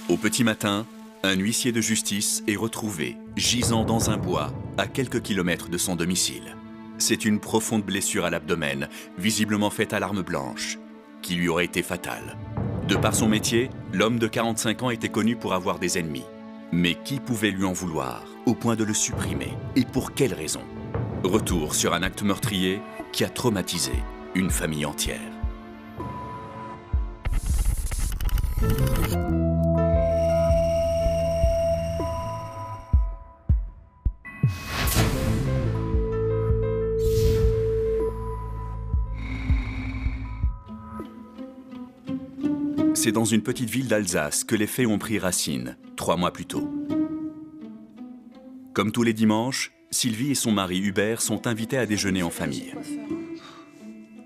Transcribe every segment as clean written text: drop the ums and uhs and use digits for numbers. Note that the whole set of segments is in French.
Au petit matin, un huissier de justice est retrouvé, gisant dans un bois, à quelques kilomètres de son domicile. C'est une profonde blessure à l'abdomen, visiblement faite à l'arme blanche, qui lui aurait été fatale. De par son métier, l'homme de 45 ans était connu pour avoir des ennemis. Mais qui pouvait lui en vouloir, au point de le supprimer? Et pour quelle raison? Retour sur un acte meurtrier qui a traumatisé une famille entière. C'est dans une petite ville d'Alsace que les faits ont pris racine, 3 mois plus tôt. Comme tous les dimanches, Sylvie et son mari Hubert sont invités à déjeuner en famille.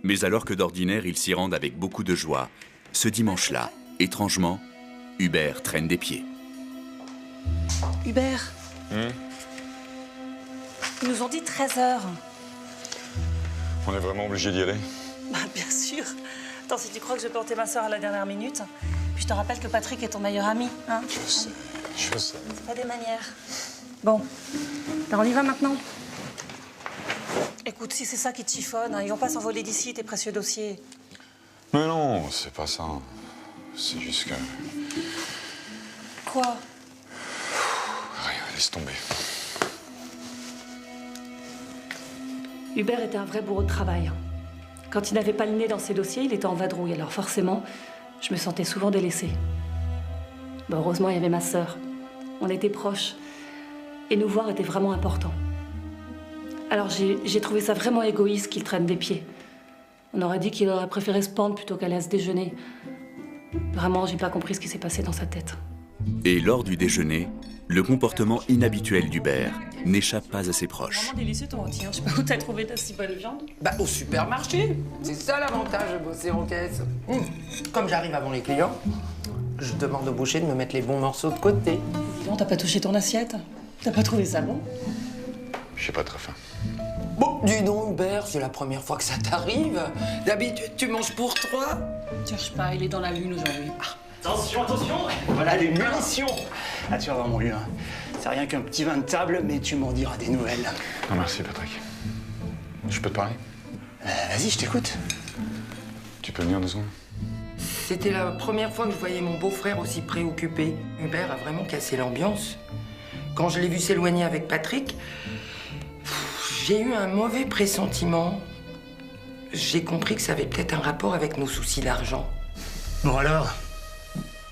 Mais alors que d'ordinaire ils s'y rendent avec beaucoup de joie, ce dimanche-là, étrangement, Hubert traîne des pieds. Hubert, ils nous ont dit 13h. On est vraiment obligé d'y aller? Bah, bien sûr. Attends, si tu crois que je vais planter ma soeur à la dernière minute, puis je te rappelle que Patrick est ton meilleur ami, hein? Je sais. C'est pas des manières. Bon, alors on y va maintenant? Écoute, si c'est ça qui te chiffonne, hein, ils vont pas s'envoler d'ici, tes précieux dossiers. Mais non, c'est pas ça. C'est juste que... Quoi? Rien, laisse tomber. Hubert était un vrai bourreau de travail. Quand il n'avait pas le nez dans ses dossiers, il était en vadrouille. Alors forcément, je me sentais souvent délaissée. Bon, heureusement, il y avait ma sœur. On était proches. Et nous voir était vraiment important. Alors j'ai trouvé ça vraiment égoïste qu'il traîne des pieds. On aurait dit qu'il aurait préféré se pendre plutôt qu'aller à ce déjeuner. Vraiment, j'ai pas compris ce qui s'est passé dans sa tête. Et lors du déjeuner, le comportement inhabituel d'Hubert n'échappe pas à ses proches. Vraiment délicieux ton rôti, hein. Je sais pas où t'as trouvé ta si bonne viande. Bah, au supermarché. C'est ça l'avantage de bosser en caisse. Comme j'arrive avant les clients, je demande au boucher de me mettre les bons morceaux de côté. Dis donc, t'as pas touché ton assiette? T'as pas trouvé ça bon? J'ai pas très faim. Bon, dis donc, Hubert, c'est la première fois que ça t'arrive. D'habitude, tu manges pour 3. Cherche pas, il est dans la lune aujourd'hui. Attention, attention! Voilà des munitions! Ah, tu vas voir, mon vieux, hein. C'est rien qu'un petit vin de table, mais tu m'en diras des nouvelles. Non, merci, Patrick. Je peux te parler? Vas-y, je t'écoute. Tu peux venir 2 secondes? C'était la première fois que je voyais mon beau-frère aussi préoccupé. Hubert a vraiment cassé l'ambiance. Quand je l'ai vu s'éloigner avec Patrick, j'ai eu un mauvais pressentiment. J'ai compris que ça avait peut-être un rapport avec nos soucis d'argent. Bon alors,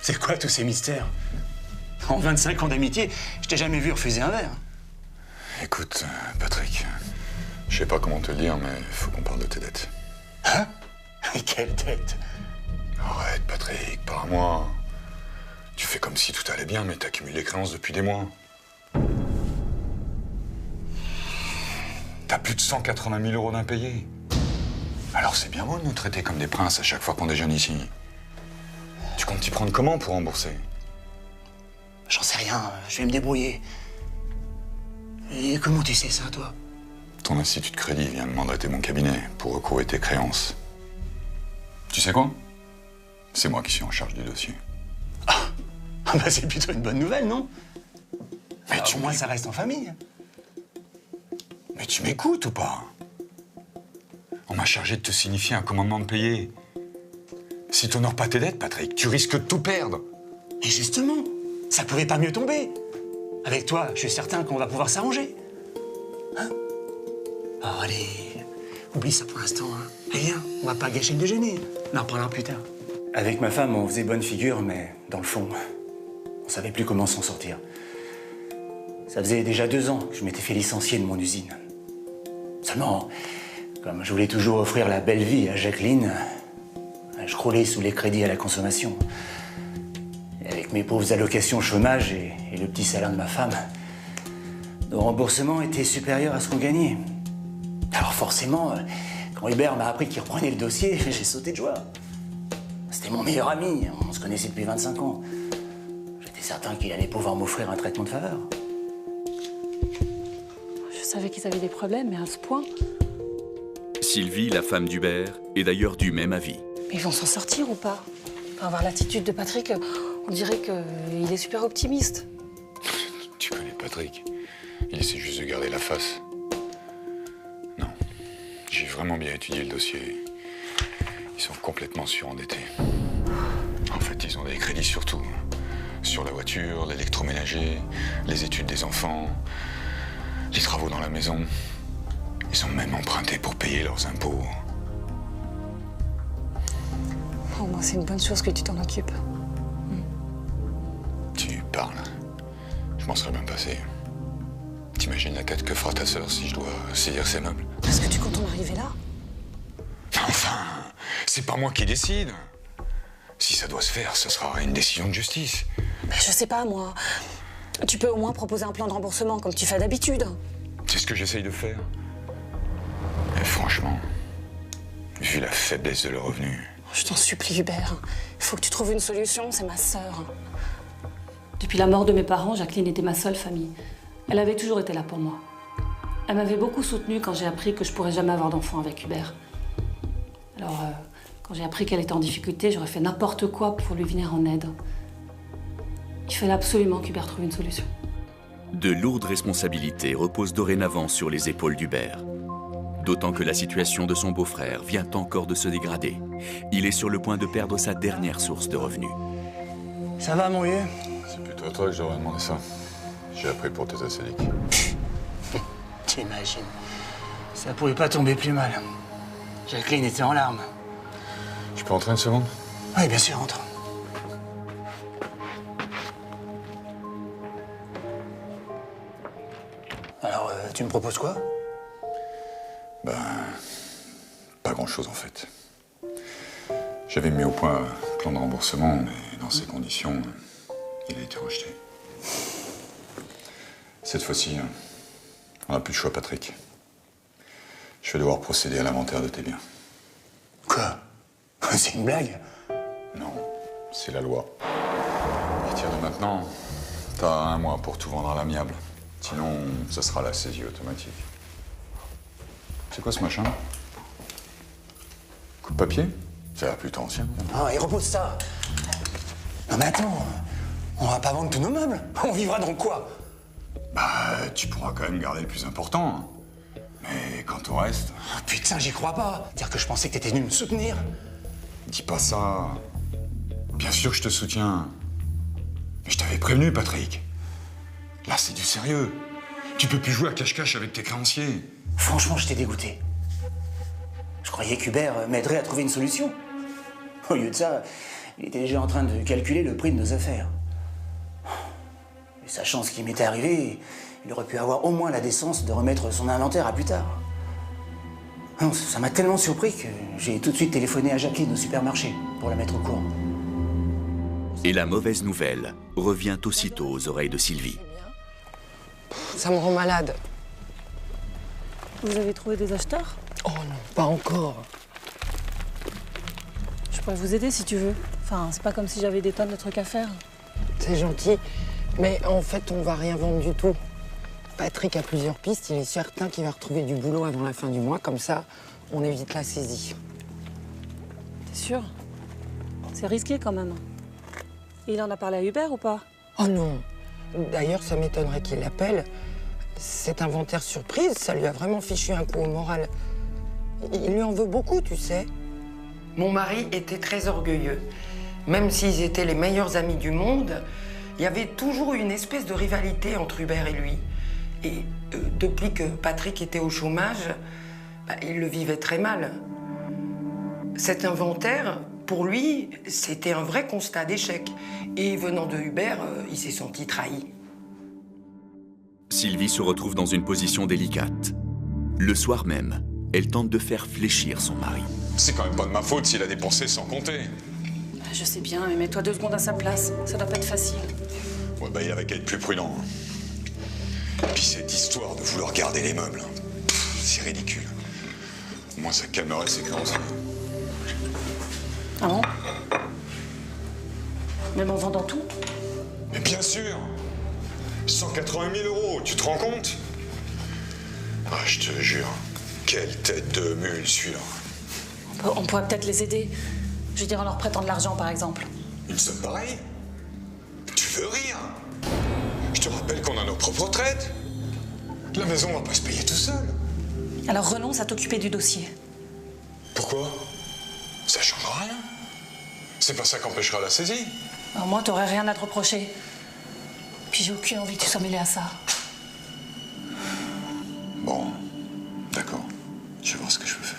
c'est quoi tous ces mystères? En 25 ans d'amitié, je t'ai jamais vu refuser un verre. Écoute, Patrick, je sais pas comment te le dire, mais faut qu'on parle de tes dettes. Hein? Quelle dette? Arrête, Patrick, pas à moi. Tu fais comme si tout allait bien, mais t'accumules les créances depuis des mois. T'as plus de 180 000 euros d'impayés. Alors c'est bien beau de nous traiter comme des princes à chaque fois qu'on déjeune ici. Tu comptes t'y prendre comment pour rembourser? J'en sais rien, je vais me débrouiller. Et comment tu sais ça, toi? Ton institut de crédit vient de mandater mon cabinet pour recouvrer tes créances. Tu sais quoi? C'est moi qui suis en charge du dossier. Ah bah c'est plutôt une bonne nouvelle, non? Mais tu au moins ça reste en famille. Mais tu m'écoutes ou pas? On m'a chargé de te signifier un commandement de payer. Si tu n'honores pas tes dettes, Patrick, tu risques de tout perdre. Et justement, ça pouvait pas mieux tomber. Avec toi, je suis certain qu'on va pouvoir s'arranger. Hein? Oh, allez, oublie ça pour l'instant. Hein. Allez, viens, on va pas gâcher le déjeuner. On en reparlera plus tard. Avec ma femme, on faisait bonne figure, mais dans le fond, on savait plus comment s'en sortir. Ça faisait déjà 2 ans que je m'étais fait licencier de mon usine. Seulement, comme je voulais toujours offrir la belle vie à Jacqueline, je croulais sous les crédits à la consommation. Et avec mes pauvres allocations chômage et le petit salaire de ma femme, le remboursement était supérieur à ce qu'on gagnait. Alors forcément, quand Hubert m'a appris qu'il reprenait le dossier, j'ai sauté de joie. C'était mon meilleur ami, on se connaissait depuis 25 ans. J'étais certain qu'il allait pouvoir m'offrir un traitement de faveur. Je savais qu'ils avaient des problèmes, mais à ce point... Sylvie, la femme d'Hubert, est d'ailleurs du même avis. Mais ils vont s'en sortir ou pas? Enfin, voir l'attitude de Patrick, on dirait qu'il est super optimiste. Tu connais Patrick. Il essaie juste de garder la face. Non. J'ai vraiment bien étudié le dossier. Ils sont complètement surendettés. En fait, ils ont des crédits sur tout. Sur la voiture, l'électroménager, les études des enfants, les travaux dans la maison. Ils ont même emprunté pour payer leurs impôts. Au moins, c'est une bonne chose que tu t'en occupes. Tu parles. Je m'en serais bien passé. T'imagines la tête que fera ta sœur si je dois saisir ses meubles? Est-ce que tu comptes en arriver là? Enfin, c'est pas moi qui décide. Si ça doit se faire, ce sera une décision de justice. Ben, je sais pas, moi. Tu peux au moins proposer un plan de remboursement comme tu fais d'habitude. C'est ce que j'essaye de faire. Mais franchement, vu la faiblesse de leurs revenus... Je t'en supplie, Hubert. Il faut que tu trouves une solution, c'est ma sœur. Depuis la mort de mes parents, Jacqueline était ma seule famille. Elle avait toujours été là pour moi. Elle m'avait beaucoup soutenue quand j'ai appris que je pourrais jamais avoir d'enfant avec Hubert. Alors, quand j'ai appris qu'elle était en difficulté, j'aurais fait n'importe quoi pour lui venir en aide. Il fallait absolument qu'Hubert trouve une solution. De lourdes responsabilités reposent dorénavant sur les épaules d'Hubert. D'autant que la situation de son beau-frère vient encore de se dégrader. Il est sur le point de perdre sa dernière source de revenus. Ça va, mon vieux? C'est plutôt à toi que j'aurais demandé ça. J'ai appris pour tes acédiques. T'imagines. Ça pouvait pas tomber plus mal. Jacqueline était en larmes. Je peux entrer une seconde? Oui, bien sûr, entre. Alors, tu me proposes quoi? Pas grand-chose en fait. J'avais mis au point un plan de remboursement, mais dans ces conditions, il a été rejeté. Cette fois-ci, on n'a plus le choix, Patrick. Je vais devoir procéder à l'inventaire de tes biens. Quoi? C'est une blague? Non, c'est la loi. À partir de maintenant, t'as 1 mois pour tout vendre à l'amiable. Sinon, ça sera la saisie automatique. C'est quoi ce machin? Coup de papier? Ça a l'air plutôt ancien. Ah, et repose ça. Non mais attends, on va pas vendre tous nos meubles. On vivra dans quoi? Tu pourras quand même garder le plus important. Hein. Mais quant au reste... Oh, putain, j'y crois pas. Dire que je pensais que t'étais venu me soutenir. Dis pas ça. Bien sûr que je te soutiens. Mais je t'avais prévenu, Patrick. Là, c'est du sérieux. Tu peux plus jouer à cache-cache avec tes créanciers. Franchement, je t'ai dégoûté. Je croyais qu'Hubert m'aiderait à trouver une solution. Au lieu de ça, il était déjà en train de calculer le prix de nos affaires. Et sachant ce qui m'était arrivé, il aurait pu avoir au moins la décence de remettre son inventaire à plus tard. Non, ça m'a tellement surpris que j'ai tout de suite téléphoné à Jacqueline au supermarché pour la mettre au courant. Et la mauvaise nouvelle revient aussitôt aux oreilles de Sylvie. Ça me rend malade. Vous avez trouvé des acheteurs? Oh non, pas encore. Je pourrais vous aider si tu veux. Enfin, c'est pas comme si j'avais des tonnes de trucs à faire. C'est gentil, mais en fait, on va rien vendre du tout. Patrick a plusieurs pistes, il est certain qu'il va retrouver du boulot avant la fin du mois, comme ça, on évite la saisie. T'es sûr? C'est risqué quand même. Et il en a parlé à Hubert ou pas? Oh non. D'ailleurs, ça m'étonnerait qu'il l'appelle. Cet inventaire surprise, ça lui a vraiment fichu un coup au moral. Il lui en veut beaucoup, tu sais. Mon mari était très orgueilleux. Même s'ils étaient les meilleurs amis du monde, il y avait toujours une espèce de rivalité entre Hubert et lui. Et depuis que Patrick était au chômage, il le vivait très mal. Cet inventaire, pour lui, c'était un vrai constat d'échec. Et venant de Hubert, il s'est senti trahi. Sylvie se retrouve dans une position délicate. Le soir même, elle tente de faire fléchir son mari. C'est quand même pas de ma faute s'il a dépensé sans compter. Je sais bien, mais mets-toi 2 secondes à sa place. Ça doit pas être facile. Ouais, il avait qu'à être plus prudent. Puis cette histoire de vouloir garder les meubles, c'est ridicule. Au moins, ça calmerait ses créanciers. Ah bon? Même en vendant tout? Mais bien sûr! 180 000 €, tu te rends compte? Ah, je te jure, quelle tête de mule, celui-là. On pourrait peut-être les aider. Je veux dire, en leur prêtant de l'argent, par exemple. Une somme pareille? Tu veux rire? Je te rappelle qu'on a nos propres retraites. La maison va pas se payer tout seul. Alors renonce à t'occuper du dossier. Pourquoi? Ça changera rien. C'est pas ça qu'empêchera la saisie. Alors moi, t'aurais rien à te reprocher. Puis j'ai aucune envie que tu sois mêlé à ça. Bon, d'accord. Je vais voir ce que je peux faire.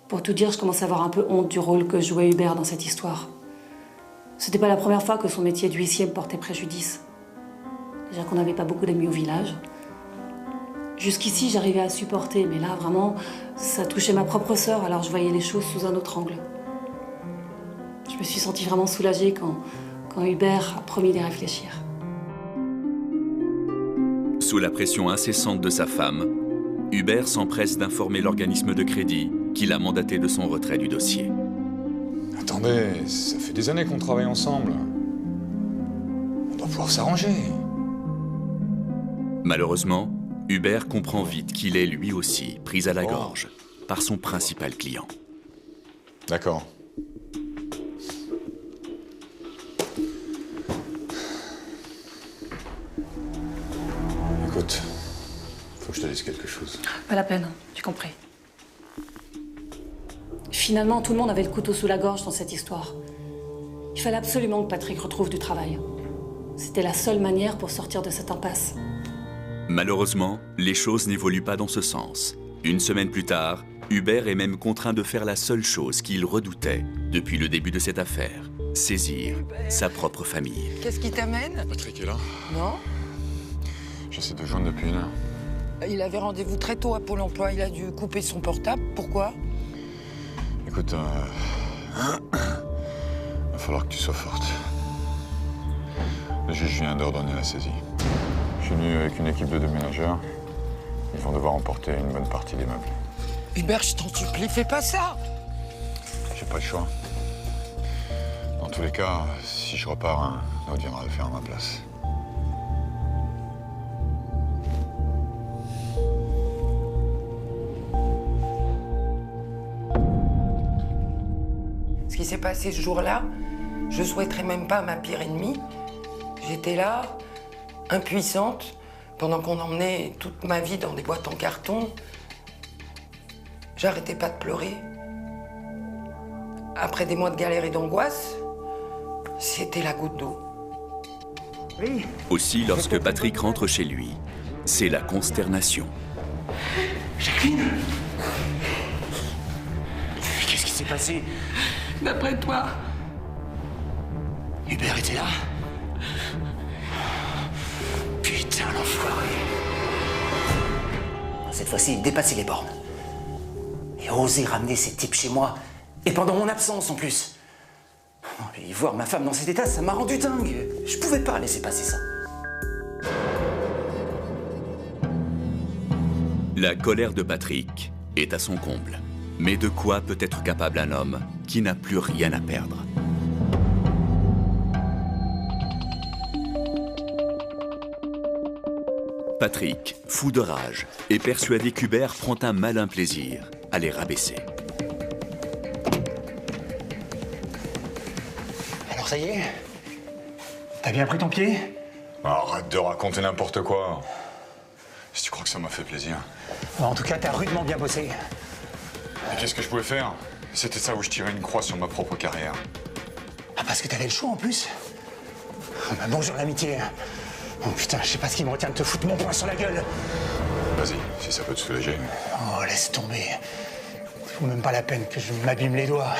Pour tout dire, je commence à avoir un peu honte du rôle que jouait Hubert dans cette histoire. C'était pas la première fois que son métier d'huissier me portait préjudice. Déjà qu'on n'avait pas beaucoup d'amis au village. Jusqu'ici, j'arrivais à supporter, mais là, vraiment, ça touchait ma propre sœur, alors je voyais les choses sous un autre angle. Je me suis sentie vraiment soulagée quand Hubert a promis d'y réfléchir. Sous la pression incessante de sa femme, Hubert s'empresse d'informer l'organisme de crédit qu'il a mandaté de son retrait du dossier. Attendez, ça fait des années qu'on travaille ensemble. On doit pouvoir s'arranger. Malheureusement, Hubert comprend vite qu'il est lui aussi pris à la gorge par son principal client. D'accord. Écoute, faut que je te dise quelque chose. Pas la peine, j'ai compris. Finalement, tout le monde avait le couteau sous la gorge dans cette histoire. Il fallait absolument que Patrick retrouve du travail. C'était la seule manière pour sortir de cette impasse. Malheureusement, les choses n'évoluent pas dans ce sens. Une semaine plus tard, Hubert est même contraint de faire la seule chose qu'il redoutait depuis le début de cette affaire, saisir sa propre famille. Qu'est-ce qui t'amène? Patrick est là? Non. J'essaie de joindre depuis une heure. Il avait rendez-vous très tôt à Pôle emploi. Il a dû couper son portable. Pourquoi? Écoute, va falloir que tu sois forte. Le juge vient d'ordonner la saisie. Je suis venu avec une équipe de déménageurs. Ils vont devoir emporter une bonne partie des meubles. Hubert, je t'en supplie, fais pas ça. J'ai pas le choix. Dans tous les cas, si je repars, un autre viendra le faire à ma place. Ce qui s'est passé ce jour-là, je souhaiterais même pas à ma pire ennemie. J'étais là, impuissante, pendant qu'on emmenait toute ma vie dans des boîtes en carton. J'arrêtais pas de pleurer. Après des mois de galère et d'angoisse, c'était la goutte d'eau. Oui. Aussi, lorsque Patrick rentre chez lui, c'est la consternation. Jacqueline? Qu'est-ce qui s'est passé? D'après toi, Hubert était là? Putain, l'enfoiré. Cette fois-ci, il dépassait les bornes. Et oser ramener ces types chez moi, et pendant mon absence en plus. Et voir ma femme dans cet état, ça m'a rendu dingue. Je pouvais pas laisser passer ça. La colère de Patrick est à son comble. Mais de quoi peut être capable un homme qui n'a plus rien à perdre? Patrick, fou de rage, est persuadé qu'Hubert prend un malin plaisir à les rabaisser. Alors ça y est? T'as bien pris ton pied? Arrête de raconter n'importe quoi. Si tu crois que ça m'a fait plaisir. Bon, en tout cas, t'as rudement bien bossé. Et qu'est-ce que je pouvais faire? C'était ça où je tirais une croix sur ma propre carrière. Ah, parce que t'avais le choix en plus? Ah, bah, bonjour l'amitié. Oh putain, je sais pas ce qui me retient de te foutre mon poing sur la gueule. Vas-y, si ça peut te soulager. Oh, laisse tomber. Faut même pas la peine que je m'abîme les doigts.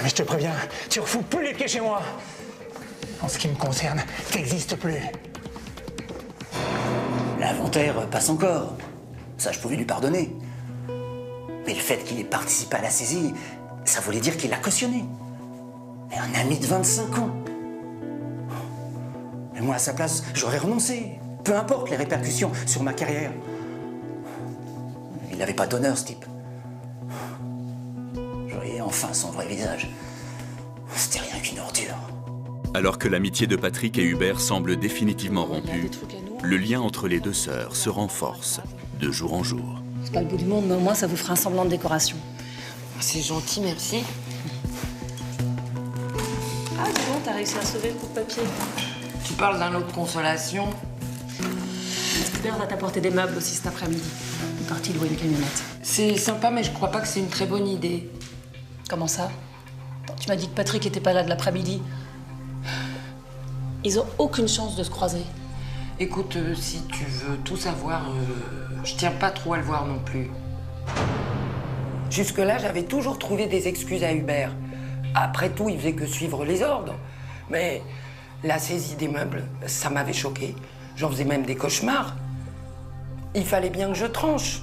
Mais je te préviens, tu refous plus les pieds chez moi. En ce qui me concerne, t'existes plus. L'inventaire passe encore. Ça, je pouvais lui pardonner. Mais le fait qu'il ait participé à la saisie, ça voulait dire qu'il l'a cautionné. Mais un ami de 25 ans. Mais moi, à sa place, j'aurais renoncé. Peu importe les répercussions sur ma carrière. Il n'avait pas d'honneur, ce type. Je voyais enfin son vrai visage. C'était rien qu'une ordure. Alors que l'amitié de Patrick et Hubert semble définitivement rompue, le lien entre les deux sœurs se renforce de jour en jour. C'est pas le bout du monde, mais au moins ça vous fera un semblant de décoration. C'est gentil, merci. Ah, dis donc, t'as réussi à sauver le coup de papier. Tu parles d'un lot de consolation? Hubert va t'apporter des meubles aussi cet après-midi. Il est parti louer une camionnette. C'est sympa, mais je crois pas que c'est une très bonne idée. Comment ça? Tu m'as dit que Patrick était pas là de l'après-midi. Ils ont aucune chance de se croiser. Écoute, si tu veux tout savoir, je tiens pas trop à le voir non plus. Jusque-là, j'avais toujours trouvé des excuses à Hubert. Après tout, il faisait que suivre les ordres. Mais la saisie des meubles, ça m'avait choqué. J'en faisais même des cauchemars. Il fallait bien que je tranche.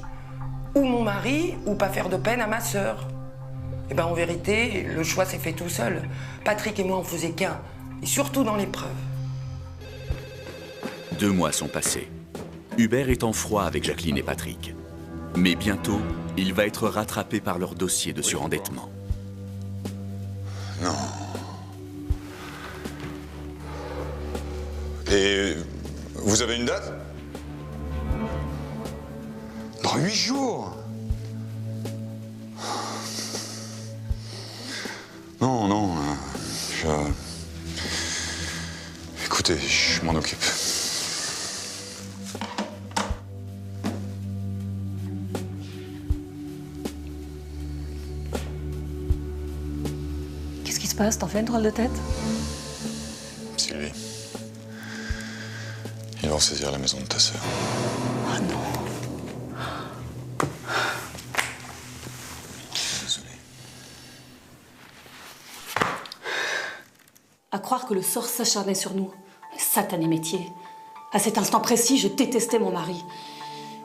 Ou mon mari, ou pas faire de peine à ma sœur. Eh ben, en vérité, le choix s'est fait tout seul. Patrick et moi, on faisait qu'un. Et surtout dans l'épreuve. 2 mois sont passés. Hubert est en froid avec Jacqueline et Patrick. Mais bientôt, il va être rattrapé par leur dossier de surendettement. Non. Et vous avez une date? Dans 8 jours. Non, non. Écoutez, je m'en occupe. Qu'est-ce qui se passe? T'en fais une drôle de tête? Sylvie. Ils vont saisir la maison de ta sœur. Oh non. Désolé. À croire que le sort s'acharnait sur nous. Satané métier. À cet instant précis, je détestais mon mari.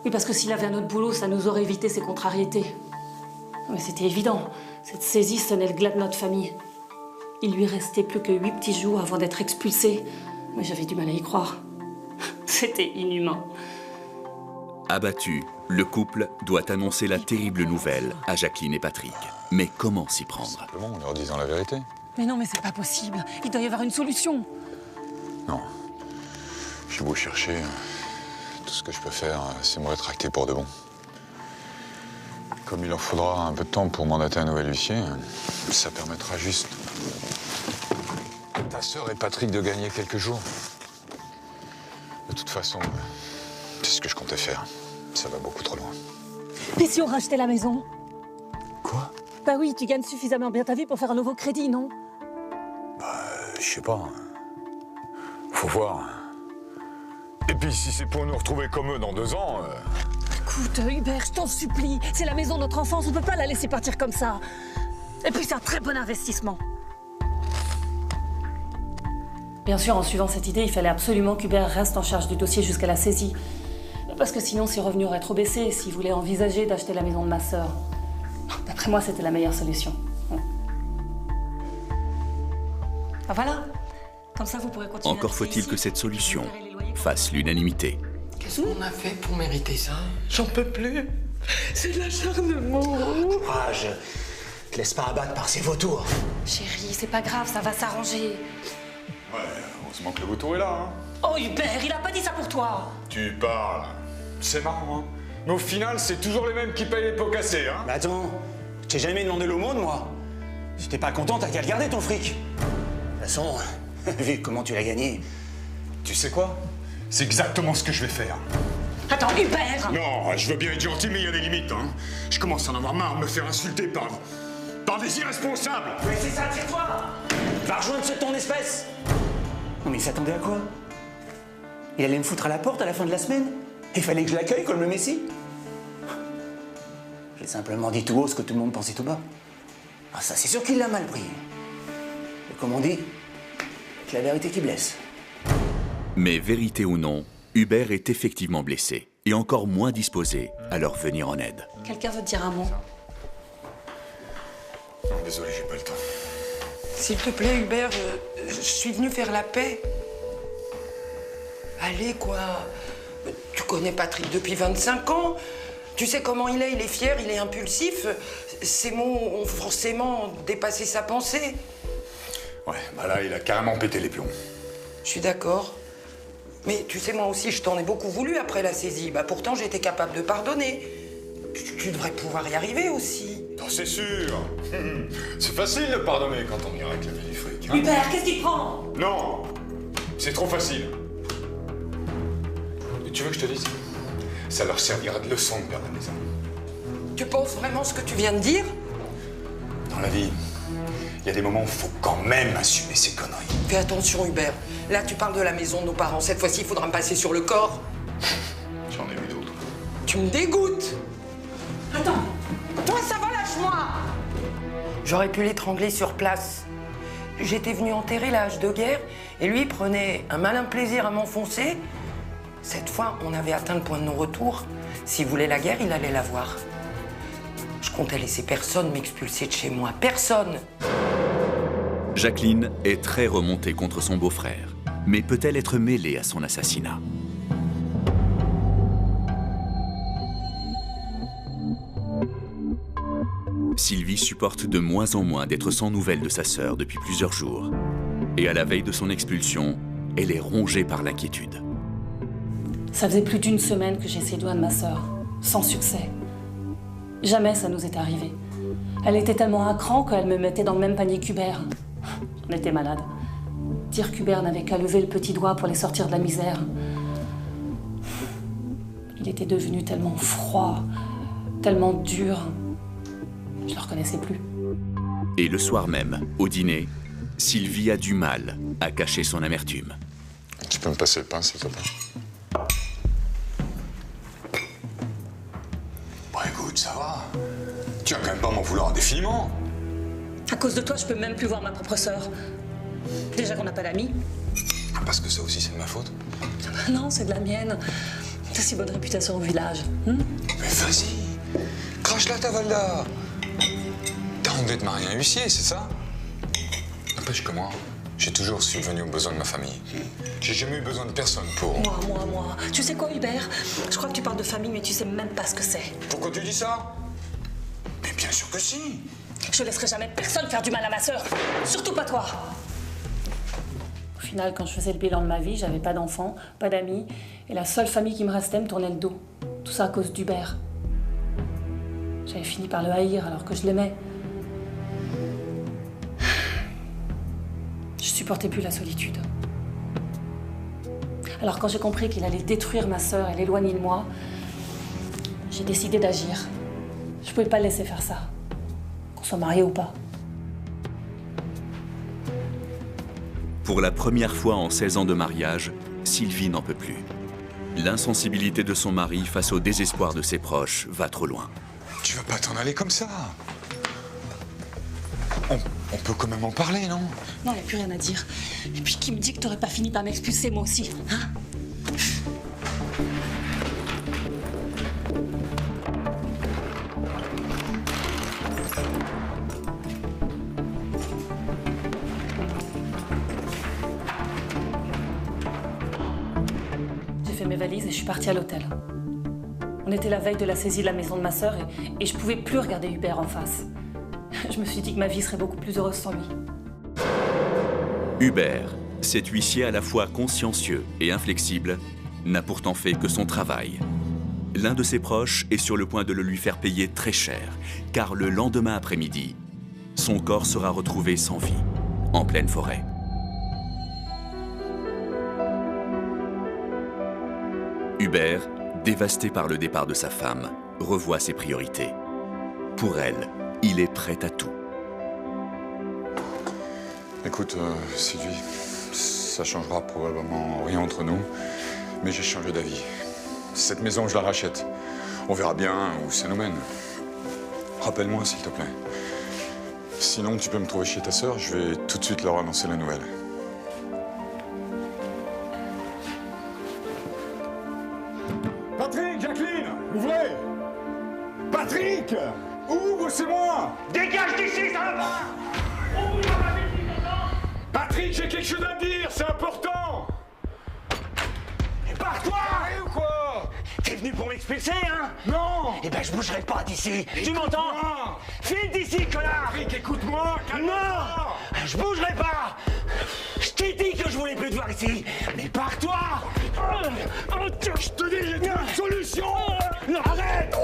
Oui, parce que s'il avait un autre boulot, ça nous aurait évité ces contrariétés. Mais c'était évident. Cette saisie sonnait le glas de notre famille. Il lui restait plus que 8 petits jours avant d'être expulsé. Mais j'avais du mal à y croire. C'était inhumain. Abattu, le couple doit annoncer la terrible nouvelle à Jacqueline et Patrick. Mais comment s'y prendre? Simplement en leur disant la vérité. Mais non, mais c'est pas possible. Il doit y avoir une solution. Non. J'ai beau chercher, tout ce que je peux faire, c'est me rétracter pour de bon. Comme il en faudra un peu de temps pour mandater un nouvel huissier, ça permettra juste à ta sœur et Patrick de gagner quelques jours. De toute façon, c'est ce que je comptais faire. Ça va beaucoup trop loin. Et si on rachetait la maison? Quoi? Bah oui, tu gagnes suffisamment bien ta vie pour faire un nouveau crédit, non? Je sais pas. Faut voir. Et puis si c'est pour nous retrouver comme eux dans 2 ans... Écoute, Hubert, je t'en supplie. C'est la maison de notre enfance, on peut pas la laisser partir comme ça. Et puis c'est un très bon investissement. Bien sûr, en suivant cette idée, il fallait absolument qu'Hubert reste en charge du dossier jusqu'à la saisie. Parce que sinon, ses revenus auraient trop baissé s'il voulait envisager d'acheter la maison de ma sœur. D'après moi, c'était la meilleure solution. Ah, voilà. Comme ça, vous pourrez continuer. Encore faut-il que cette solution fasse l'unanimité. Qu'est-ce qu'on a fait pour mériter ça? J'en peux plus. C'est de l'acharnement. Courage. Te laisse pas abattre par ces vautours. Chérie, c'est pas grave, ça va s'arranger. Ouais, heureusement que le vautour est là, hein. Oh, Hubert, il a pas dit ça pour toi. Tu parles. C'est marrant, hein. Mais au final, c'est toujours les mêmes qui payent les pots cassés, hein. Mais attends, je t'ai jamais demandé l'aumône, moi. Si t'es pas content, t'as qu'à le garder, ton fric. De toute façon, vu comment tu l'as gagné... Tu sais quoi? C'est exactement ce que je vais faire. Attends, Hubert. Non, je veux bien être gentil, mais il y a des limites, hein. Je commence à en avoir marre de me faire insulter par des irresponsables. Mais c'est ça, tire-toi. Va rejoindre ceux de ton espèce. Non mais il s'attendait à quoi? Il allait me foutre à la porte à la fin de la semaine? Il fallait que je l'accueille comme le Messie? J'ai simplement dit tout haut ce que tout le monde pensait tout bas. Ah ça, c'est sûr qu'il l'a mal pris. Et comme on dit, c'est la vérité qui blesse. Mais vérité ou non, Hubert est effectivement blessé et encore moins disposé à leur venir en aide. Quelqu'un veut te dire un mot? Désolé, j'ai pas le temps. S'il te plaît, Hubert, je suis venue faire la paix. Allez, quoi. Tu connais Patrick depuis 25 ans. Tu sais comment il est fier, il est impulsif. Ses mots ont forcément dépassé sa pensée. Ouais, bah là, il a carrément pété les plombs. Je suis d'accord. Mais tu sais, moi aussi, je t'en ai beaucoup voulu après la saisie. Bah pourtant, j'étais capable de pardonner. Tu devrais pouvoir y arriver aussi. Oh, c'est sûr. C'est facile de pardonner quand on vient réclamer du fric. Hein? Hubert, qu'est-ce qu'il prend? Non, c'est trop facile. Et tu veux que je te dise? Ça leur servira de leçon de perdre la maison. Tu penses vraiment ce que tu viens de dire? Dans la vie, il y a des moments où il faut quand même assumer ses conneries. Fais attention, Hubert. Là, tu parles de la maison de nos parents. Cette fois-ci, il faudra me passer sur le corps. J'en ai vu d'autres. Tu me dégoûtes. Attends. Toi, ça va, lâche-moi. J'aurais pu l'étrangler sur place. J'étais venu enterrer la hache de guerre et lui prenait un malin plaisir à m'enfoncer. Cette fois, on avait atteint le point de non-retour. S'il voulait la guerre, il allait la voir. Je comptais laisser personne m'expulser de chez moi. Personne. Jacqueline est très remontée contre son beau-frère, mais peut-elle être mêlée à son assassinat? Sylvie supporte de moins en moins d'être sans nouvelles de sa sœur depuis plusieurs jours. Et à la veille de son expulsion, elle est rongée par l'inquiétude. Ça faisait plus d'une semaine que j'essayais de joindre ma sœur, sans succès. Jamais ça nous était arrivé. Elle était tellement à cran qu'elle me mettait dans le même panier qu'Hubert. On était malades. Dire qu'Hubert n'avait qu'à lever le petit doigt pour les sortir de la misère. Il était devenu tellement froid, tellement dur. Je le reconnaissais plus. Et le soir même, au dîner, Sylvie a du mal à cacher son amertume. Tu peux me passer le pain, s'il te plaît? Bon, écoute, ça va. Tu vas quand même pas m'en vouloir indéfiniment. À cause de toi, je peux même plus voir ma propre sœur. Déjà qu'on n'a pas d'amis. Parce que ça aussi, c'est de ma faute. Non, c'est de la mienne. T'as si bonne réputation au village. Mais vas-y, crache-la ta Valda. T'as honte d'être marié à un huissier, c'est ça? N'empêche que moi, j'ai toujours subvenu aux besoins de ma famille. J'ai jamais eu besoin de personne pour... Moi. Tu sais quoi, Hubert? Je crois que tu parles de famille, mais tu sais même pas ce que c'est. Pourquoi tu dis ça? Mais bien sûr que si. Je laisserai jamais personne faire du mal à ma sœur. Surtout pas toi. Au final, quand je faisais le bilan de ma vie, j'avais pas d'enfants, pas d'amis. Et la seule famille qui me restait me tournait le dos. Tout ça à cause d'Hubert. J'avais fini par le haïr alors que je l'aimais. Je supportais plus la solitude. Alors quand j'ai compris qu'il allait détruire ma sœur et l'éloigner de moi, j'ai décidé d'agir. Je pouvais pas le laisser faire ça. Qu'on soit mariés ou pas. Pour la première fois en 16 ans de mariage, Sylvie n'en peut plus. L'insensibilité de son mari face au désespoir de ses proches va trop loin. Tu vas pas t'en aller comme ça. On peut quand même en parler, non? Non, il n'y a plus rien à dire. Et puis qui me dit que t'aurais pas fini par m'expulser moi aussi, hein? J'ai fait mes valises et je suis partie à l'hôtel. On était la veille de la saisie de la maison de ma sœur et je pouvais plus regarder Hubert en face. Je me suis dit que ma vie serait beaucoup plus heureuse sans lui. Hubert, cet huissier à la fois consciencieux et inflexible, n'a pourtant fait que son travail. L'un de ses proches est sur le point de le lui faire payer très cher, car le lendemain après-midi, son corps sera retrouvé sans vie, en pleine forêt. Hubert, dévasté par le départ de sa femme, revoit ses priorités. Pour elle, il est prêt à tout. Écoute, Sylvie, ça changera probablement rien entre nous, mais j'ai changé d'avis. Cette maison, je la rachète. On verra bien où ça nous mène. Rappelle-moi, s'il te plaît. Sinon, tu peux me trouver chez ta sœur, je vais tout de suite leur annoncer la nouvelle. Patrick, Jacqueline, ouvrez! Patrick! Ouvre, c'est moi! Dégage d'ici, ça va pas! Patrick, j'ai quelque chose à te dire, c'est important! Pars-toi! Arrête ou quoi? T'es venu pour m'expulser, hein? Non! Eh ben, je bougerai pas d'ici. Tu m'entends? File d'ici, connard! Patrick, écoute-moi! Non! Je bougerai pas! Je t'ai dit que je voulais plus te voir ici! Mais pars-toi! Je te dis, j'ai une solution! Non, arrête!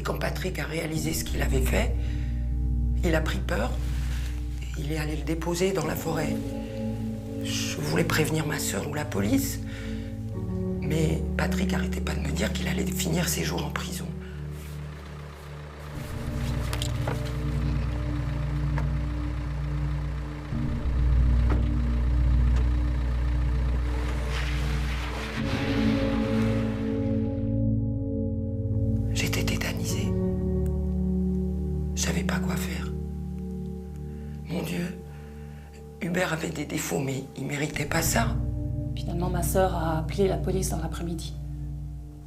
Et quand Patrick a réalisé ce qu'il avait fait, il a pris peur. Et il est allé le déposer dans la forêt. Je voulais prévenir ma sœur ou la police. Mais Patrick arrêtait pas de me dire qu'il allait finir ses jours en prison. J'étais tétanisée. Je savais pas quoi faire. Mon Dieu, Hubert avait des défauts, mais il méritait pas ça. Finalement, ma sœur a appelé la police dans l'après-midi.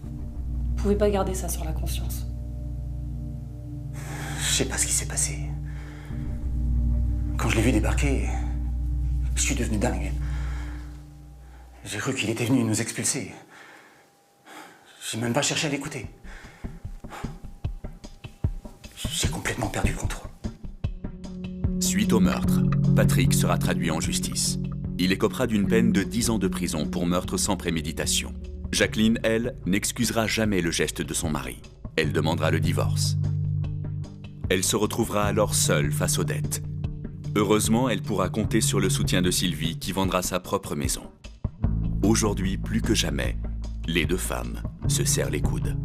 Vous pouvez pas garder ça sur la conscience. Je sais pas ce qui s'est passé. Quand je l'ai vu débarquer, je suis devenu dingue. J'ai cru qu'il était venu nous expulser. J'ai même pas cherché à l'écouter. J'ai complètement perdu le contrôle. Suite au meurtre, Patrick sera traduit en justice. Il écopera d'une peine de 10 ans de prison pour meurtre sans préméditation. Jacqueline, elle, n'excusera jamais le geste de son mari. Elle demandera le divorce. Elle se retrouvera alors seule face aux dettes. Heureusement, elle pourra compter sur le soutien de Sylvie qui vendra sa propre maison. Aujourd'hui, plus que jamais, les deux femmes se serrent les coudes.